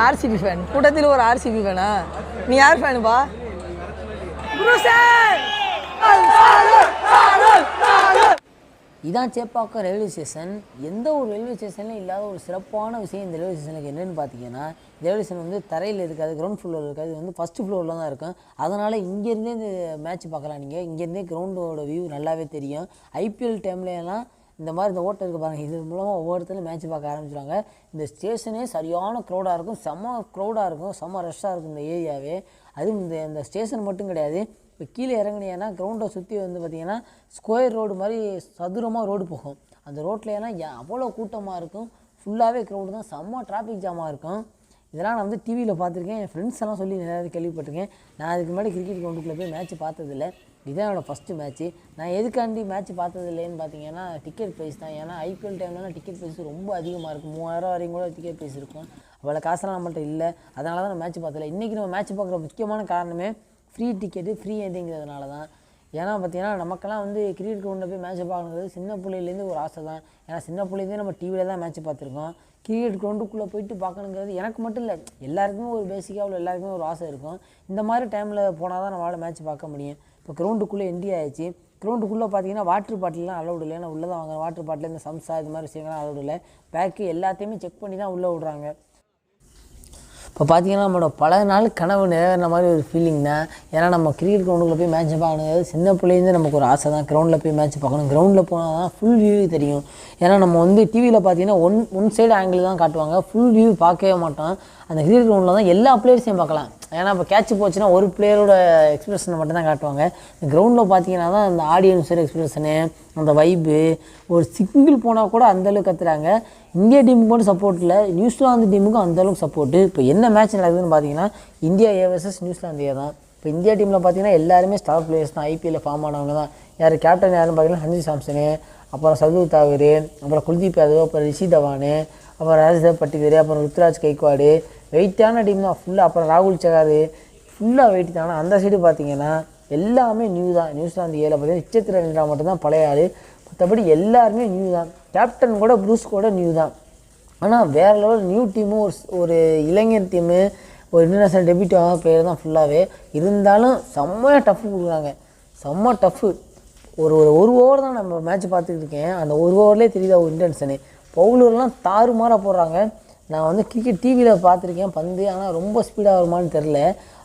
RCB fan. கூட்டத்தில் ஒரு RCB ஃபேனா? நீ யார் ஃபேனுப்பா? இதான் சேப்பாக்கம் ரயில்வே ஸ்டேஷன். எந்த ஒரு ரயில்வே ஸ்டேஷன்லையும் இல்லாத ஒரு சிறப்பான விஷயம் இந்த ரயில்வே ஸ்டேஷனுக்கு என்னென்னு பார்த்தீங்கன்னா, ரயில்வே ஸ்டேஷன் வந்து தரையில் இருக்காது, கிரவுண்ட் ஃப்ளோரில் இருக்காது, இது வந்து ஃபஸ்ட்டு ஃப்ளோரில் தான் இருக்கும். அதனால் இங்கேருந்தே இந்த மேட்ச் பார்க்கலாம். நீங்கள் இங்கேருந்தே கிரவுண்டோட வியூ நல்லாவே தெரியும். ஐபிஎல் டைம்லலாம் இந்த மாதிரி இந்த ஓட்டம் இருக்குது பாருங்கள், இது மூலமாக ஒவ்வொருத்தரும் மேட்ச் பார்க்க ஆரம்பிச்சிடுவாங்க. இந்த ஸ்டேஷனே சரியான க்ரௌடாக இருக்கும், செம்ம க்ரௌடாக இருக்கும், செம்ம ரஷ்ஷாக இருக்கும் இந்த ஏரியாவே. அதுவும் இந்த ஸ்டேஷன் மட்டும் கிடையாது, இப்போ கீழே இறங்குனீங்கன்னா கிரவுண்டை சுற்றி வந்து பார்த்திங்கன்னா ஸ்கொயர் ரோடு மாதிரி சதுரமாக ரோடு போகும். அந்த ரோட்டில் ஏன்னா அவ்வளோ கூட்டமாக இருக்கும், ஃபுல்லாகவே க்ரௌடு தான், செம்ம டிராஃபிக் ஜாமாக இருக்கும். இதெல்லாம் நான் வந்து டிவியில் பார்த்துருக்கேன், என் ஃப்ரெண்ட்ஸ் எல்லாம் சொல்லி நிறையா கேள்விப்பட்டிருக்கேன். நான் அதுக்கு முன்னாடி கிரிக்கெட் கிரவுண்டுக்குள்ளே போய் மேட்ச் பார்த்ததில்லை. இதுதான் என்னோடய ஃபஸ்ட்டு மேட்ச்சு. நான் எதுக்காண்டி மேட்ச் பார்த்ததில்லைன்னு பார்த்தீங்கன்னா டிக்கெட் ப்ரைஸ் தான். ஏன்னா ஐபிஎல் டைம்லாம் டிக்கெட் ப்ரைஸ் ரொம்ப அதிகமாக இருக்கும், 3000 வரைக்கும் கூட டிக்கெட் ப்ரைஸ் இருக்கும். அவ்வளோ காசுலாம் நம்மள்ட்ட இல்லை, அதனால தான் நான் மேட்ச் பார்த்ததில்லை. இன்றைக்கி நம்ம மேட்ச் பார்க்குற முக்கியமான காரணமே ஃப்ரீ டிக்கெட்டு, ஃப்ரீ எதுங்கிறதுனால தான். ஏன்னா பார்த்தீங்கன்னா நமக்கெல்லாம் வந்து கிரிக்கெட் கிரவுண்டில் போய் மேட்ச் பார்க்கணுங்கிறது சின்ன பிள்ளையிலேருந்து ஒரு ஆசை தான். ஏன்னா சின்ன பிள்ளைலேருந்தே நம்ம டிவியில் தான் மேட்ச் பார்த்துருக்கோம். கிரிக்கெட் கிரவுண்டுக்குள்ளே போயிட்டு பார்க்கணுங்கிறது எனக்கு மட்டும் இல்லை, எல்லாருக்குமே ஒரு பேசிக்காக உள்ள எல்லாருக்குமே ஒரு ஆசை இருக்கும். இந்த மாதிரி டைமில் போனால் தான் நம்மளால் மேட்ச் பார்க்க முடியும். இப்போ கிரவுண்டுக்குள்ளே என்ட்ரி ஆயிடுச்சு. கிரவுண்டுக்குள்ளே பார்த்தீங்கன்னா வாட்டர் பாட்டிலாம் அலௌடு இல்லை. ஏன்னா உள்ளே தான் வாங்க வாட்டர் பாட்டில், இந்த சம்சா இது மாதிரி விஷயங்கள்லாம் அலௌடு இல்லை. பேக்கு எல்லாத்தையுமே செக் பண்ணி தான் உள்ளே விட்றாங்க. இப்போ பார்த்தீங்கன்னா நம்மளோட பல நாள் கனவு நிறைவேற மாதிரி ஒரு ஃபீலிங் தான். ஏன்னா நம்ம கிரிக்கெட் கிரவுண்டுக்குள்ளே போய் மேட்ச் பார்க்கணுங்கிறது சின்ன பிள்ளைலேருந்து நமக்கு ஒரு ஆசை தான். கிரவுண்டில் போய் மேட்ச் பார்க்கணும், கிரவுண்டில் போனால் தான் ஃபுல் வியூ தெரியும். ஏன்னா நம்ம வந்து டிவியில் பார்த்தீங்கன்னா ஒன் சைடு ஆங்கிள் தான் காட்டுவாங்க, ஃபுல் வியூ பார்க்கவே மாட்டோம். அந்த கிரிக்கெட் கிரவுண்டில் தான் எல்லா பிளேயர்ஸையும் பார்க்கலாம். ஏன்னா இப்போ கேட்ச் போச்சுன்னா ஒரு பிளேயரோட எக்ஸ்பிரஷனை மட்டும் தான் காட்டுவாங்க. இந்த கிரவுண்டில் பார்த்தீங்கன்னா தான் அந்த ஆடியன்ஸோட எக்ஸ்பிரஷனு, அந்த வைப்பு, ஒரு சிங்கிள் போனால் கூட அந்தளவுக்கு கற்றுறாங்க. இந்தியா டீமுக்கு மட்டும் சப்போர்ட் இல்லை, நியூசிலாந்து டீமுக்கும் அந்தளவுக்கு சப்போர்ட்டு. இப்போ என்ன மேட்ச் நடக்குதுன்னு பார்த்தீங்கன்னா இந்தியா ஏ வர்சஸ் நியூசிலாந்து ஏ தான். இப்போ இந்தியா டீமில் பார்த்தீங்கன்னா எல்லாருமே ஸ்டார் பிளேயர்ஸ் தான், ஐபிஎல்லில் ஃபார்ம் ஆனவங்க தான். யார் கேப்டன் யாருன்னு பார்த்தீங்கன்னா சஞ்சு சாம்சனு, அப்புறம் சர்துல் தாக்கூர், அப்புறம் குல்தீப் யாதவ், அப்புறம் ரிஷி தவானு, அப்புறம் ராஜேஷ் பட்டிகர், அப்புறம் ருத்ராஜ் கைக்வாடு. வெயிட்டான டீம் தான் ஃபுல்லாக. அப்புறம் ராகுல் சகார் ஃபுல்லாக வெயிட் தானே. அந்த சைடு பார்த்தீங்கன்னா எல்லாமே நியூ தான். நியூசிலாந்து ஏல பார்த்தீங்கன்னா இச்சத்திர ரவீந்திரா மட்டும்தான் பழைய ஆள், மற்றபடி எல்லாருமே நியூ தான். கேப்டன் கூட ப்ரூஸ் கூட நியூ தான். ஆனால் வேறு லெவல் நியூ டீமும் ஒரு இளைஞர் டீமு, ஒரு இன்டர்நேஷ்னல் டெபியூட் ஆக பிளேயர் தான் ஃபுல்லாகவே. இருந்தாலும் செம்மையாக டஃப்பு கொடுக்குறாங்க, செம்ம டஃப்பு. ஒரு ஓவர் தான் நம்ம மேட்ச் பார்த்துக்கிட்டு இருக்கேன். அந்த ஒரு ஓவர்லேயே தெரியுதா ஒரு இன்டென்ஷனு. பவுலர்லாம் தாறுமாறாக போடுறாங்க. நான் வந்து கிரிக்கெட் டிவியில் பார்த்துருக்கேன் பந்து, ஆனால் ரொம்ப ஸ்பீடாக வருமானு தெரில.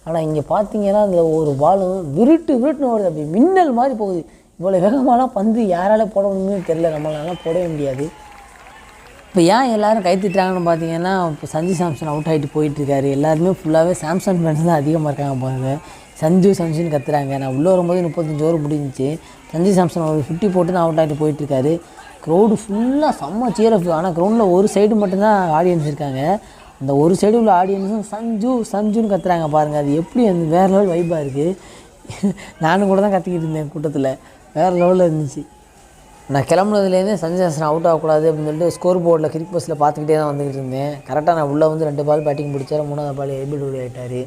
ஆனால் இங்கே பார்த்தீங்கன்னா அதில் ஒரு பாலும் விருட்டுன்னு வருது, அப்படி மின்னல் மாதிரி போகுது. இவ்வளோ வேகமாலாம் பந்து யாரால போட முடியும்னு தெரில, நம்மளாலாம் போடவே முடியாது. இப்போ ஏன் எல்லோரும் கை திட்டுறாங்கன்னு பார்த்தீங்கன்னா, இப்போ சஞ்சு சாம்சன் அவுட் ஆகிட்டு போயிட்டுருக்காரு. எல்லாருமே ஃபுல்லாகவே சாம்சன் ஃபேன்ஸ் தான் அதிகமாக இருக்காங்க பாருங்க. சஞ்சுன்னு கத்துறாங்க. நான் உள்ளே வரும்போது 35 ஓவர் முடிஞ்சிச்சு. சஞ்சு சாம்சன் ஒரு 50 போட்டு தான் அவுட் ஆகிட்டு போயிட்டுருக்காரு. க்ரௌடு ஃபுல்லாக செம்ம சீரஃப். ஆனால் க்ரௌண்டில் ஒரு சைடு மட்டும்தான் ஆடியன்ஸ் இருக்காங்க. அந்த ஒரு சைடு உள்ள ஆடியன்ஸும் சஞ்சுன்னு கத்துறாங்க பாருங்கள். அது எப்படி அந்த வேறு லெவல் வைப்பாக இருக்குது. நானும் கூட தான் கத்திக்கிட்டு இருந்தேன் கூட்டத்தில், வேறு லெவலில் இருந்துச்சு. நான் கிளம்புனதுலேருந்தே சஞ்சு சாம்சன் அவுட் ஆகக்கூடாது அப்படின்னு சொல்லிட்டு ஸ்கோர் போர்டில் கிரிக் பஸ்ஸில் பார்த்துக்கிட்டே தான் வந்துக்கிட்டு இருந்தேன். கரெக்டாக நான் உள்ளே வந்து 2 பால் பேட்டிங் பிடிச்சார், 3ஆவது பால் எபிடபிள்யூ ஆகிட்டார்.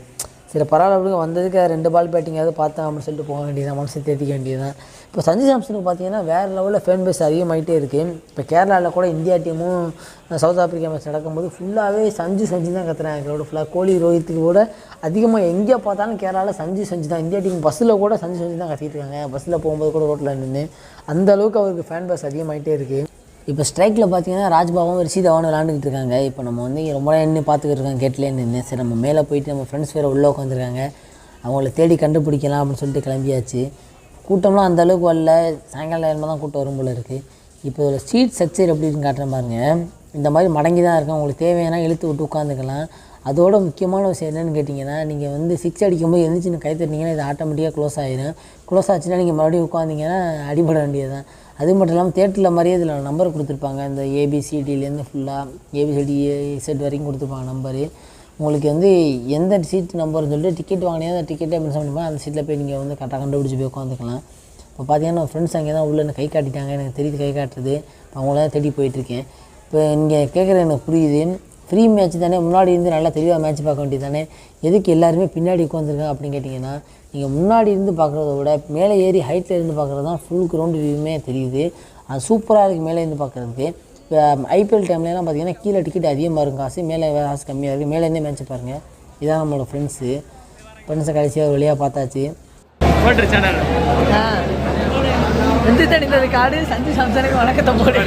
சரி பரவாயில்ல, அப்படிங்க வந்ததுக்கு 2 பால் பேட்டிங்காவது பார்த்தேன் அப்படின்னு சொல்லிட்டு போக வேண்டியதான், மனசை தேர்த்திக்க வேண்டியதான். இப்போ சஞ்சு சாம்சனுக்கு பார்த்தீங்கன்னா வேறு லெவலில் ஃபேன் பேஸ் அதிகமாகிட்டே இருக்குது. இப்போ கேரளாவில் கூட இந்தியா டீமும் சவுத் ஆஃப்ரிக்கா மேட்ச் நடக்கும்போது ஃபுல்லாகவே சஞ்சு தான் கத்துறாங்க. க்ரௌடு ஃபுல்லாக கோலி ரோஹித்துக்கு கூட அதிகமாக எங்கே பார்த்தாலும் கேரளாவில் சஞ்சு தான். இந்தியா டீம் பஸ்ஸில் கூட சஞ்சு தான் கத்திட்டு இருக்காங்க. பஸ்ஸில் போகும்போது கூட ரோட்டில் நின்று அந்தளவுக்கு அவருக்கு ஃபேன் பேஸ் அதிகமாகிட்டே இருக்குது. இப்போ ஸ்ட்ரைக்கில் பார்த்தீங்கன்னா ராஜ்பாவும் ரிஷி தவானும் விளாண்டுக்கிட்டு இருக்காங்க. இப்போ நம்ம வந்து ரொம்ப நேரம் நின்று பார்த்துக்கிட்டு இருக்கோம், கேட்லேயே நின்று. சரி நம்ம மேலே போயிட்டு நம்ம ஃப்ரெண்ட்ஸ் வேறு உள்ளே உட்காந்துருக்காங்க, அவங்கள தேடி கண்டுபிடிக்கலாம் அப்படின்னு சொல்லிட்டு கிளம்பியாச்சு. கூட்டம்லாம் அந்தளவுக்கு வரல, சாயங்காலம் நேரமாக தான் கூட்டம் வரும் போல் இருக்குது. இப்போ இதில் சீட் ஸ்ட்ரக்சர் எப்படின்னு காட்டுறேன் பாருங்கள். இந்த மாதிரி மடங்கி தான் இருக்கும், உங்களுக்கு தேவையான இழுத்து விட்டு உட்காந்துக்கலாம். அதோட முக்கியமான விஷயம் என்னென்னு கேட்டிங்கன்னா, நீங்கள் வந்து 6 அடிக்கும்போது எழுந்திரிச்சு கை தட்டினீங்கன்னா இது ஆட்டோமேட்டிக்காக க்ளோஸ் ஆகிடும். க்ளோஸ் ஆச்சுன்னா நீங்கள் மறுபடியும் உட்காந்திங்கன்னா அடிபட வேண்டியது தான். அது மட்டும் இல்லாமல் தேட்டரில் மாதிரியே இதில் நம்பர் கொடுத்துருப்பாங்க. இந்த ஏபிசிடிலேருந்து ஃபுல்லாக ஏபிசிடி செட் வரைக்கும் கொடுத்துருப்பாங்க நம்பரு. உங்களுக்கு வந்து எந்த சீட் நம்பர்னு சொல்லிட்டு டிக்கெட் வாங்கினே அந்த டிக்கெட்டே மென்ஷன் பண்ணிப்பா, அந்த சீட்டில் போய் நீங்கள் வந்து கரெக்டாக கண்டுபிடிச்சி போய் உட்காந்துக்கலாம். இப்போ பார்த்தீங்கன்னா ஃப்ரெண்ட்ஸ் அங்கே தான் உள்ளே கை காட்டிட்டாங்க, எனக்கு தெரியுது கை காட்டுறது. அவங்கள தான் தேடி போயிட்டுருக்கேன். இப்போ இங்கே கேட்குறது எனக்கு புரியுது, ஃப்ரீ மேட்ச் தானே, முன்னாடி இருந்து நல்லா தெளிவாக மேட்ச் பார்க்க வேண்டியது தானே, எதுக்கு எல்லாருமே பின்னாடி உட்காந்துருக்காங்க அப்படின்னு கேட்டிங்கன்னா, நீங்கள் முன்னாடி இருந்து பார்க்குறத விட மேலே ஏறி ஹைட்டில் இருந்து பார்க்குறது தான் ஃபுல் கிரவுண்டு வியூமே தெரியுது. அது சூப்பராக இருக்குது மேலே இருந்து பார்க்குறதுக்கு. ஐபிஎல் டைம்லலாம் பார்த்தீங்கன்னா கீழே டிக்கெட் அதிகமாக இருக்கும் காசு, மேலே காசு கம்மியாக இருக்குது. மேலேருந்தே மேட்ச் பாருங்கள். இதான் நம்மளோட ஃப்ரெண்ட்ஸை கடைசியாக வழியாக பார்த்தாச்சு. காடு சஞ்சு சாம்சனுக்கு வணக்கத்தை போடு.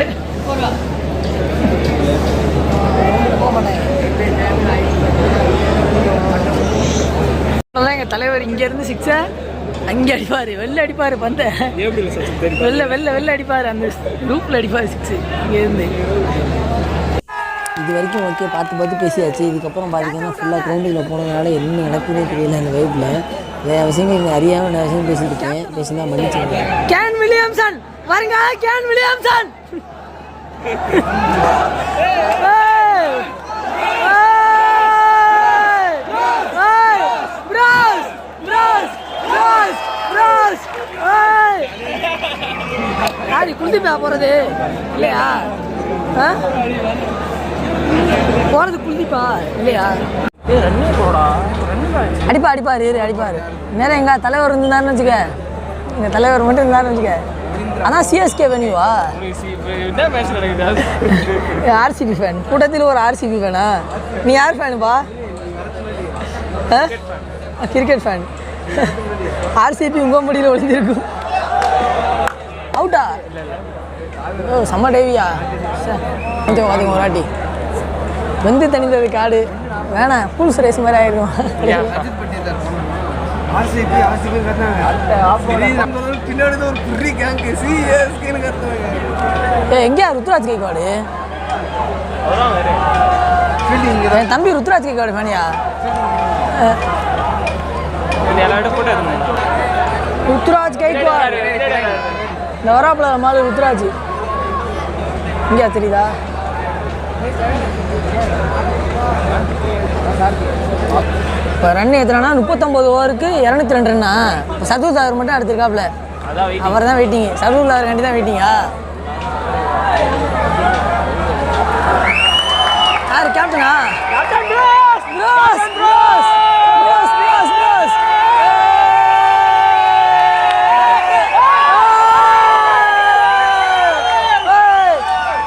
எங்கள் தலைவர் இங்கேருந்து சிக்ஸை அங்கே அடிப்பார், வெளில அடிப்பார், பந்த வெளில அடிப்பார், அந்த லூப்பில் அடிப்பார் சிக்ஸு இங்கேருந்து. இது வரைக்கும் ஓகே, பார்த்து பேசியாச்சு. இதுக்கப்புறம் பார்த்தீங்கன்னா ஃபுல்லாக கிரவுண்டுக்குள்ளே போனதுனால என்ன நடக்குதுன்னே தெரியல. அந்த வைப்பில் நிறைய விஷயங்கள் இங்கே அறியாமல் நிறைய விஷயம் பேசியிருக்கேன். பேசினா மன்னிச்சுங்க. கேன் வில்லியம்சன் பாருங்க, கேன் வில்லியம்சன் யாரு குளிப்பா போறது இல்லையா? போறது குளிப்பா இல்லையா? அடிப்பாரு நேரம் எங்க தலைவர் இருந்தாருன்னு வச்சுக்க, எங்க தலைவர் மட்டும் இருந்தாருன்னு வச்சுக்க. அதான் சிஎஸ்கே வெனியூவா? ஆர்சிபி ஃபேன் கூட்டத்தில் ஒரு ஆர்சிபி ஃபேனா? நீ யார் ஃபேனுப்பா? Cricket fan. ஆர்சிபி உங்க முடியல ஒளிஞ்சிருக்கும். அவுட்டா? ஓ செம்ம டேவியா? கொஞ்சம் பார்த்துங்க ஒரு வாட்டி. வெந்து தனிந்தது காடு வேணாம், பூல்ஸ் ரேஸ் மாதிரி ஆயிடும். எங்கேயா ருத்ராஜ் கைக்காடு? என் தம்பி ருத்ராஜ் கைக்காடு ஃபேனியா? ருத்ராஜ் கைக்காடு இந்த வராப்புல மாலு ருத்ராஜ் இங்கேயா தெரியுதா? இப்போ ரன் எத்தனைனா 39 ஓவருக்கு 202 ரன்னா. இப்போ சர்தூர் தாகர் மட்டும் எடுத்துருக்காப்புல, அவர் தான் வெயிட்டிங். சர்தூர் தாகர் கண்டி தான் வெயிட்டிங்கா? யார் கேப்டனா?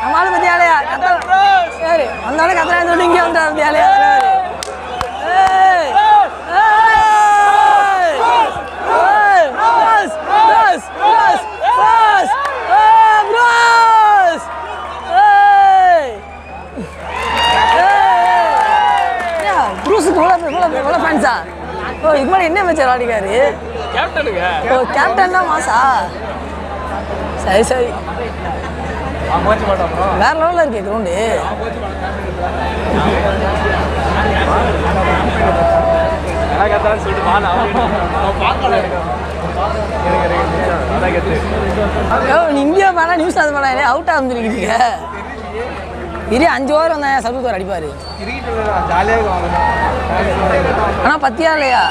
நம்மளால பத்தி ஆலையா சரி வந்தாலும் கத்துறா சொல்லி இங்கே வந்துட்டார் ஆலையா. இதுக்கு மேலே என்ன மேட்ச் விளையாடிக்காரு? ஓ கேப்டன் தான் மாசா? சரி வேற லெவலில் இருக்கு கிரவுண்டு. நீ இந்தியா மேலே நியூசிலாந்து மேலே அவுட்டாக வந்துருக்கீங்க. இரு 5 ஓவர் வந்தேன், சர்வீஸ் அடிப்பாரு. ஆனால் பத்தியா இல்லையா?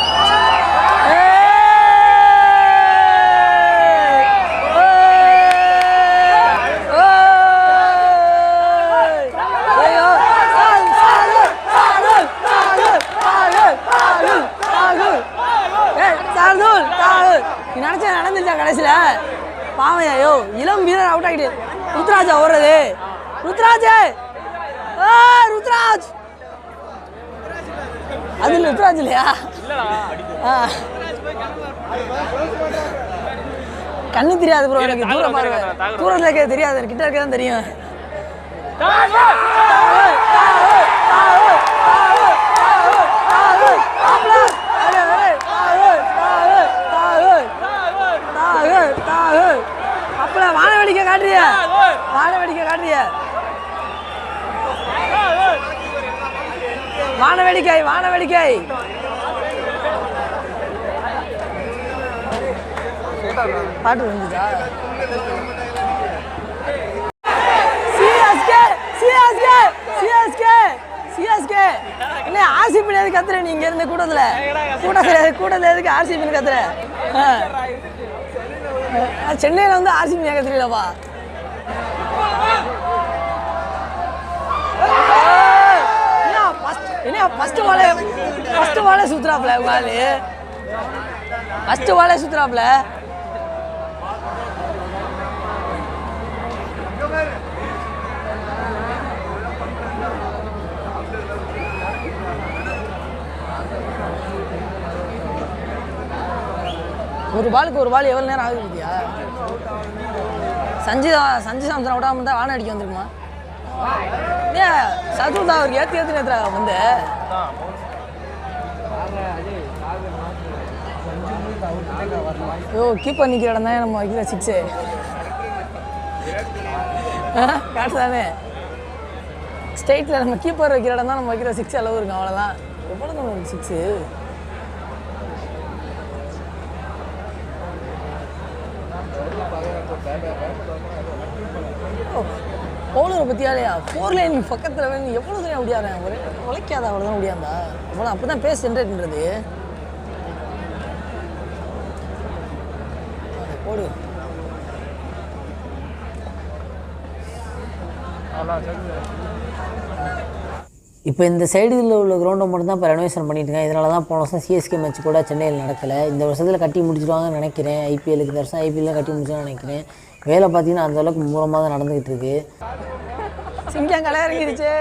நினைச்ச நடந்துச்சா கடைசியில்? பாவையோ இளம் வீரர் அவுட் ஆகிட்டு. ருத்ராஜா ஓடுறது. ருத்ராஜ் அது ருத்ராஜ் இல்லையா? கண்ணு தெரியாது ப்ரோ எனக்கு. தூரம் பாருங்க, தூரத்தில் இருக்க தெரியாது, கிட்ட இருக்க தான் தெரியும். அப்பல வானவேடிக்கை காட்டுறிய, வானவேடிக்கை காட்டுறிய, வானவேடிக்கை வானவேடிக்கை. பாட்டு வந்துச்சா? CSK CSK CSK CSK. என்ன ஆர்சிபி எதுக்கு கத்துற? நீ இங்க இருந்த கூட்டத்தில் எதுக்கு ஆர்சிபி கத்துற? சென்னையில் வந்து ஆர்சிபி கத்துறீங்களப்பா. என்ன ஃபர்ஸ்ட் வாழை சுத்துறாப்ல உங்க ஆளு? ஃபர்ஸ்ட் வாழை சுத்துறாப்ல. ஒரு பாலுக்கு ஒரு பால் எவ்வளோ நேரம் ஆகுது பார்த்தியா? சஞ்சு சாம்சன் விடாமல் இருந்தால் வானம் அடிக்க வந்துருக்குமா? ஏன் சதுர் தான் அவருக்கு ஏற்றி நேற்று வந்து கீப்பர் நிற்கிற இடம் தான் நம்ம வைக்கிற 6 காட்டு தானே. ஸ்ட்ரெயிட்டில் நம்ம கீப்பர் வைக்கிற இடம் தான் நம்ம வைக்கிற 6 அளவு இருக்கும். அவ்வளோதான். எவ்வளோ நம்ம 6 பவுலரை பற்றியாலையா 4 லைன் பக்கத்தில் வேணும். எவ்வளோ தூரம் முடியாதேன் ஒரு உழைக்காத அவ்வளோதான் முடியாதா? அவ்வளோ அப்போ தான் பேஸ் ஜென்ரேட்ன்றது. போடு. இப்போ இந்த சைடில் உள்ள கிரவுண்டை மட்டும் தான் இப்போ ரெனோவேஷன் பண்ணிட்டுருக்கேன். இதனால தான் போன வருஷம் சிஎஸ்கே மேட்ச் கூட சென்னையில் நடக்கலை. இந்த வருஷத்தில் கட்டி முடிச்சிடுவாங்கன்னு நினைக்கிறேன். ஐபிஎலுக்கு இந்த வருஷம் ஐபிஎல்லாம் கட்டி முடிச்சிடுவாங்கன்னு நினைக்கிறேன். வேலை பார்த்தீங்கன்னா அந்தளவுக்கு மூலமாக தான் நடந்துக்கிட்டு இருக்கு. சிங்கம் கலை இறங்கிடுச்சு.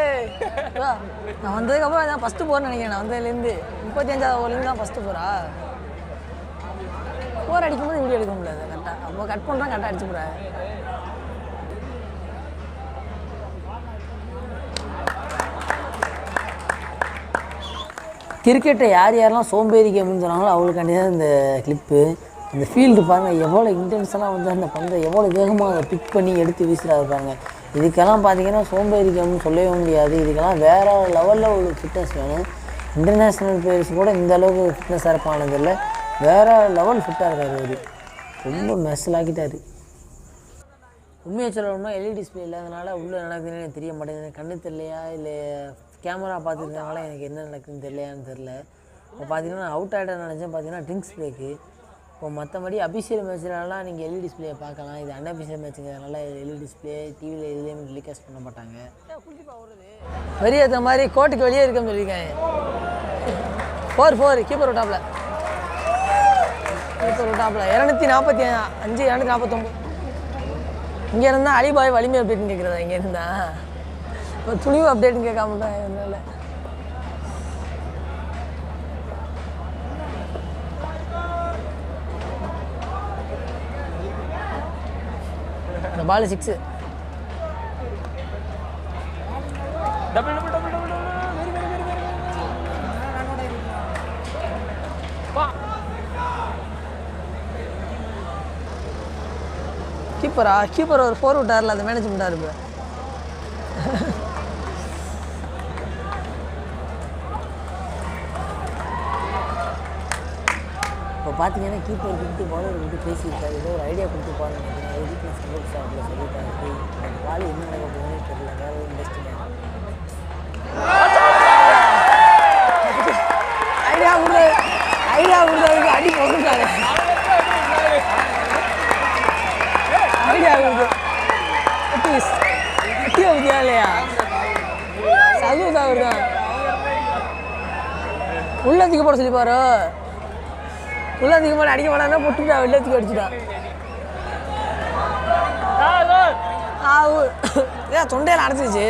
நான் வந்ததுக்கப்புறம் தான் ஃபஸ்ட்டு போகிறேன்னு நினைக்கிறேன். நான் வந்ததுலேருந்து 35வது ஓவர்லேருந்து தான் ஃபஸ்ட்டு போகிறா. 4 அடிக்கும்போது வீடியோ எடுக்க முடியாது கரெக்டாக. அப்போ கட் பண்ணுறேன் கரெக்டாக அடிச்சு போகிறேன். கிரிக்கெட்டை யாரெல்லாம் சோம்பேறி கேம்னு சொன்னாங்களோ அவங்களுக்காண்டி தான் இந்த கிளிப்பு. அந்த ஃபீல்டு பாருங்கள் எவ்வளோ இன்டென்ஷனாக வந்து அந்த பந்தை எவ்வளோ வேகமாக அதை பிக் பண்ணி எடுத்து வீசுகிறாரு பாருங்க. இதுக்கெல்லாம் பார்த்தீங்கன்னா சோம்பேறி கேம்னு சொல்லவே முடியாது. இதுக்கெல்லாம் வேறு லெவலில் ஒரு ஃபிட்னஸ் வேணும். இன்டர்நேஷ்னல் பிளேயர்ஸ் கூட இந்த அளவுக்கு ஃபிட்னஸ் இருப்பானதில்லை. வேறு லெவல் ஃபிட்டாக இருக்கார் அவர். ரொம்ப மெஸ்ஸலாக்கிட்டார். உண்மையை சொல்லணும்னா எல்இடி டிஸ்பிளே இல்லாதனால உள்ளே நடக்குதுன்னு எனக்கு தெரிய மாட்டேங்குது. கண்ணு தெரியலையா இல்லை கேமரா பார்த்துருக்காங்களா எனக்கு என்ன நடக்குதுன்னு தெரியலையான்னு தெரில. இப்போ பார்த்தீங்கன்னா அவுட் ஆகிட்டேன்னு நினச்சேன். பார்த்தீங்கன்னா ட்ரிங்க்ஸ் பிரேக்கு. இப்போ மற்றபடி அபிஷியல் மேட்ச்லலாம் நீங்கள் எல்இடி டிஸ்பிளே பார்க்கலாம். இது அன்அபிஷியல் மேட்ச்சுங்கிறதுனால எல்இடி டிஸ்பிளே டிவியில் எதுலேயுமே டெலிகாஸ்ட் பண்ண மாட்டாங்க. வெளியே ஏற்ற மாதிரி கோட்டுக்கு வெளியே இருக்குன்னு சொல்லியிருக்காங்க. 4 கீப்பர் விட்டாப்ல 245 249. இங்கே இருந்தால் அலிபாய் வலிமை அப்டேட்னு கேட்குறதா? இங்கே இருந்தா இப்போ துணிவு அப்டேட்னு கேட்காம தான் என்னால். அந்த பால் 6. கீப்பர் ஒரு 4 விட்டார்ல, அதை மேனேஜ் பண்ணிட்டார். இப்போ இப்போ பார்த்தீங்கன்னா கீப்பர் கொடுத்து பவுலர் கொடுத்து பேசியிருக்காரு. ஏதோ ஒரு ஐடியா கொடுத்து பாருங்க. அது வீட்டில் சந்தோஷ் சாப்பிட சொல்லிட்டாரு. அந்த பால் என்ன நடக்க போகுதுன்னே தெரியல. வேறு ஒரு இன்ட்ரெஸ்டிங் ஐடியா கொடுத்ததுக்கு அடி போட்டுட்டாரு. ஐடியா கொடுத்து இல்லையா சதுர் தான் தான் உள்ளத்துக்கு போட சொல்லி பாரு. உள்ளத்துக்கு போட அடிக்க மாட்டான்னா பொட்டுட்டா வெள்ளத்துக்கு அடிச்சுட்டான். ஏன் தொண்டையில் அடைச்சிச்சு.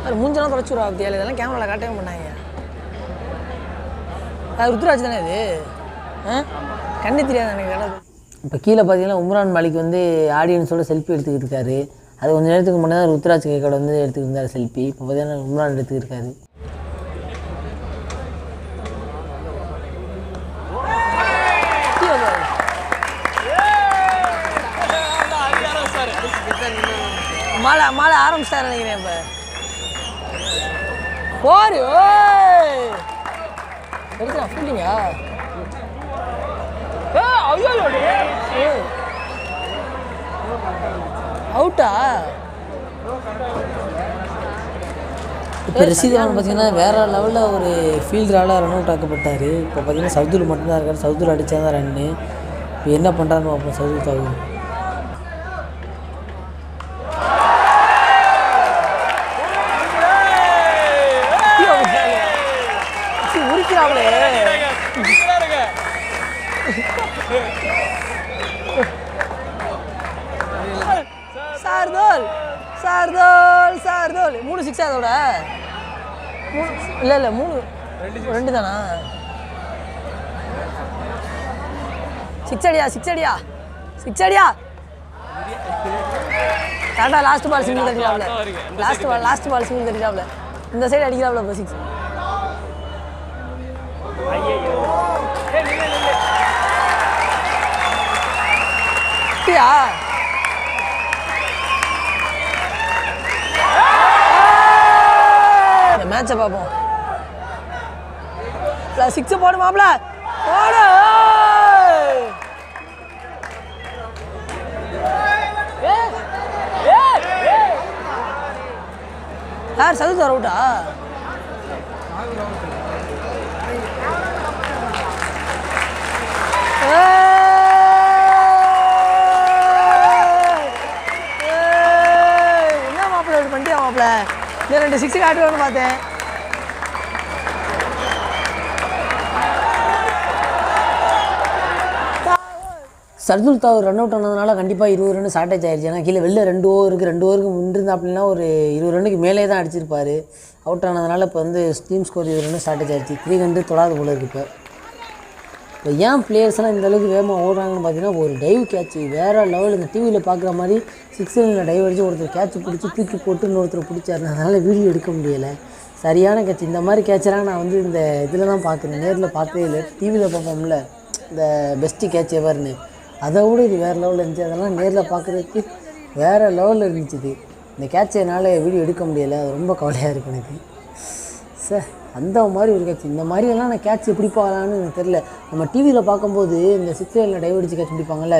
அது மூஞ்செல்லாம் தொலைச்சுடுவா பத்தியால். இதெல்லாம் கேமராவில் காட்டவே மாட்டாங்க. அது ருத்ராஜ் தானே இது? கண்ணு தெரியாது எனக்கு கிடக்கு. இப்போ கீழே பார்த்தீங்கன்னா உம்ரான் மாலிக் வந்து ஆடியன்ஸோட செல்ஃபி எடுத்துக்கிட்டு இருக்காரு. அது கொஞ்சம் நேரத்துக்கு முன்னாடி தான் ருத்ராஜ் கேக்கோட வந்து எடுத்துக்கிட்டு இருந்தார் செல்ஃபி. இப்போ பார்த்தீங்கன்னா உம்ரான் எடுத்துக்கிட்டு இருக்காரு. மாலை ஆரம்பிச்சிட்டாரு நினைக்கிறேன். இப்போ போரு எடுத்துடா ஃபீல்டிங்கா. அவுட்டா? இப்போ ரசிகர் பார்த்தீங்கன்னா வேறு லெவலில் ஒரு ஃபீல்டரால் ரன் அவுட் ஆக்கப்பட்டார். இப்போ பார்த்தீங்கன்னா சவுதூர் மட்டும்தான் இருக்கார். சவுதூர் அடித்தா தான் ரன்னு. இப்போ என்ன பண்ணுறாருன்னு பார்ப்போம். சவுதூர் தாவு உரிக்கிறாங்களே. சார்தோல் சார்தோல் 3 6 அதோட 3 இல்லை 3 2 தானா 6 அடியா 6 அடியா 6 அடியா கரெக்டாக லாஸ்ட் பால் சிங்கிள் தட்டிடாப்ல லாஸ்ட் பால் சிங்கிள் தட்டிடாப்ல இந்த சைடு அடிக்கிறாப்ல இப்போ 6 அப்படியா இந்த மேட்சை பார்ப்போம் 6 போடு மாப்பிள போடு யார் சது தர விட்டா என்ன மாப்பிள்ள இப்படி பண்ணிட்டியா மாப்பிள்ள இந்த 2 6 காட்டுவேன்னு பார்த்தேன் சர்துல் தாக்கூர் ரன் அவுட் ஆனதுனால கண்டிப்பாக 20 ரன் ஷார்ட்டேஜ் ஆயிடுச்சு. ஏன்னா கீழே வெளில 2 ஓவருக்கு முன்னிருந்தா அப்படின்னா ஒரு 20 ரன்னுக்கு மேலே தான் அடிச்சிருப்பார். அவுட் ஆனதுனால இப்போ வந்து டீம் ஸ்கோர் 20 ரன் ஷார்ட்டேஜ் ஆயிடுச்சு. 300 தொடாது போல இருக்குது. இப்போ ஏன் பிளேயர்ஸ்லாம் இந்த அளவுக்கு வேகமாக ஓடுறாங்கன்னு பார்த்தீங்கன்னா ஒரு டைவ் கேட்ச் வேறு லெவல் இந்த டிவியில் பார்க்குற மாதிரி 6 ரன்னில் டைவ் அடித்து ஒருத்தர் கேட்ச் பிடிச்சி தூக்கி போட்டு இன்னொருத்தர் பிடிச்சாரு. அதனால் வீடியோ எடுக்க முடியலை. சரியான கேட்ச். இந்த மாதிரி கேட்செல்லாம் நான் வந்து இந்த இதில் தான் பார்க்குறேன். நேரில் பார்த்ததே இல்லை. டிவியில் பார்ப்போம்ல இந்த பெஸ்ட்டு கேட்ச் எவர்னு, அதை விட இது வேறு லெவலில் இருந்துச்சு. அதெல்லாம் நேரில் பார்க்குறதுக்கு வேறு லெவலில் இருந்துச்சு. இந்த கேட்சை என்னால் வீடியோ எடுக்க முடியலை. அது ரொம்ப கவலையாக இருக்குது எனக்கு. சார் அந்த மாதிரி ஒரு கேட்ச், இந்த மாதிரியெல்லாம் நான் கேட்ச் எப்படி போகலான்னு எனக்கு தெரில. நம்ம டிவியில் பார்க்கும்போது இந்த 6 ரன்னில் டைவ் அடித்து கேட்ச் பிடிப்பாங்கல்ல,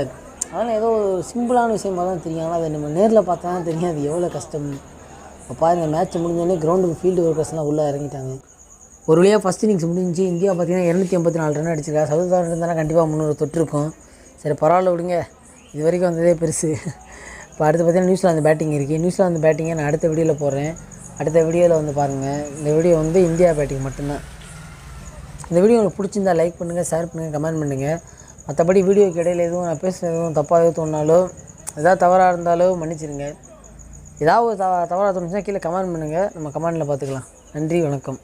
அதெல்லாம் ஏதோ ஒரு சிம்பிளான விஷயமாக தான் தெரியும். ஆனால் அதை நம்ம நேரில் பார்த்தா தான் தெரியும் அது எவ்வளோ கஷ்டம்னு. அப்போ இந்த மேட்ச் முடிஞ்சோடனே கிரவுண்டுக்கு ஃபீல்டு ஒர்க்கர்ஸ்லாம் உள்ளே இறங்கிட்டாங்க. ஒரு வழியாக ஃபஸ்ட் இன்னிங்ஸ் முடிஞ்சு இந்தியா பார்த்தீங்கன்னா 284 ரன் அடிச்சிருக்கா. சவுத் ஆஃப்ரிக்கா இருந்தாலும் கண்டிப்பாக 300 தொட்டிருக்கும். சரி பரவாயில்ல விடுங்க, இது வரைக்கும் வந்ததே பெருசு. இப்போ அடுத்து பார்த்தீங்கன்னா நியூசிலாந்து பேட்டிங் இருக்குது. நியூசிலாந்து பேட்டிங்கை நான் அடுத்த வீடியோவில் போடுறேன். அடுத்த வீடியோவில் வந்து பாருங்கள். இந்த வீடியோ வந்து இந்தியா பேட்டிங் மட்டும்தான். இந்த வீடியோ உங்களுக்கு பிடிச்சிருந்தா லைக் பண்ணுங்கள், ஷேர் பண்ணுங்கள், கமெண்ட் பண்ணுங்கள். மற்றபடி வீடியோக்கு இடையில் எதுவும் நான் பேசுகிறது எதுவும் தப்பாக தோணுனாலோ எதாவது தவறாக இருந்தாலோ மன்னிச்சிருங்க. ஏதாவது தவறாக தோணுச்சுன்னா கீழே கமெண்ட் பண்ணுங்கள். நம்ம கமெண்டில் பார்த்துக்கலாம். நன்றி, வணக்கம்.